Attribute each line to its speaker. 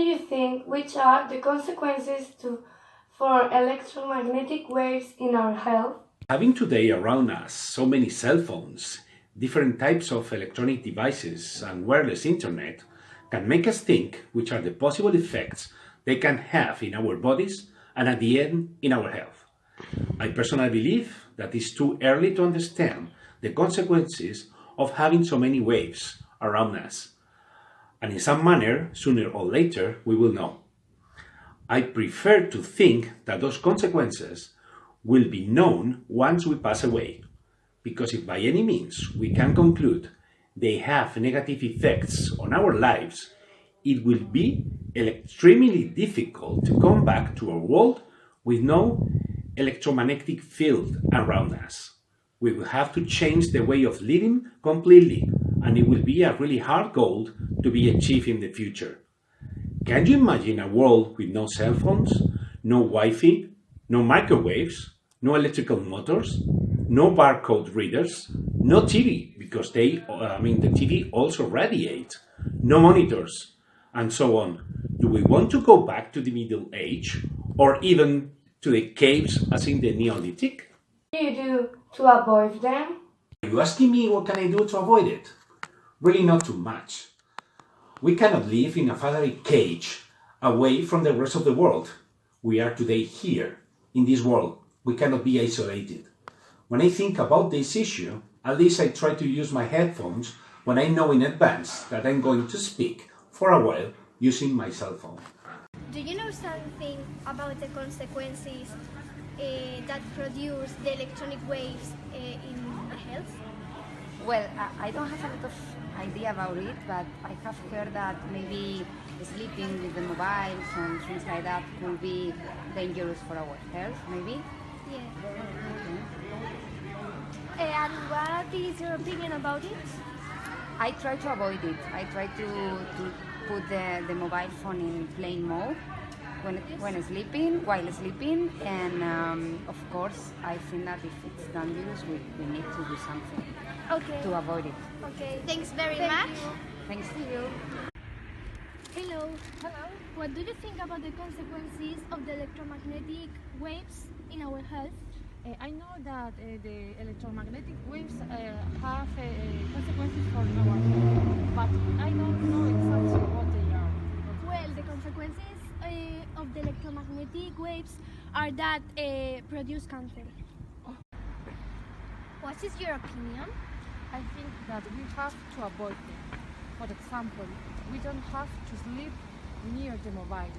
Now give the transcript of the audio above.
Speaker 1: you think which are the consequences for electromagnetic waves in our health?
Speaker 2: Having today around us so many cell phones, different types of electronic devices and wireless internet can make us think which are the possible effects they can have in our bodies and at the end in our health. I personally believe that it's too early to understand the consequences of having so many waves around us. And in some manner, sooner or later, we will know. I prefer to think that those consequences will be known once we pass away, because if by any means we can conclude they have negative effects on our lives, it will be extremely difficult to come back to a world with no electromagnetic field around us. We will have to change the way of living completely, and it will be a really hard goal to be achieved in the future. Can you imagine a world with no cell phones, no Wi-Fi, no microwaves, no electrical motors, no barcode readers, no TV, because the TV also radiates, no monitors, and so on? Do we want to go back to the Middle Age, or even to the caves as in the Neolithic?
Speaker 1: What do you do to avoid them?
Speaker 2: Are you asking me what can I do to avoid it? Really not too much. We cannot live in a fabric cage away from the rest of the world. We are today here, in this world. We cannot be isolated. When I think about this issue, at least I try to use my headphones when I know in advance that I'm going to speak for a while using my cell phone.
Speaker 3: Do you know something about the consequences that produce the electronic waves in our health?
Speaker 4: Well, I don't have a lot of idea about it, but I have heard that maybe sleeping with the mobiles and things like that could be dangerous for our health, maybe?
Speaker 3: Yeah. And what is your opinion about it?
Speaker 4: I try to avoid it. I try to put the mobile phone in plane mode while sleeping, and of course I think that if it's dangerous, we need to do something to avoid it.
Speaker 3: Okay, thanks very much.
Speaker 4: Thanks to you.
Speaker 3: Hello. What do you think about the consequences of the electromagnetic waves in our health?
Speaker 5: I know that the electromagnetic waves have consequences for our health, but I don't know exactly what they are.
Speaker 3: Well, the consequences of the electromagnetic waves are that produce cancer. What is your opinion?
Speaker 5: I think that we have to avoid them. For example, we don't have to sleep near the mobile.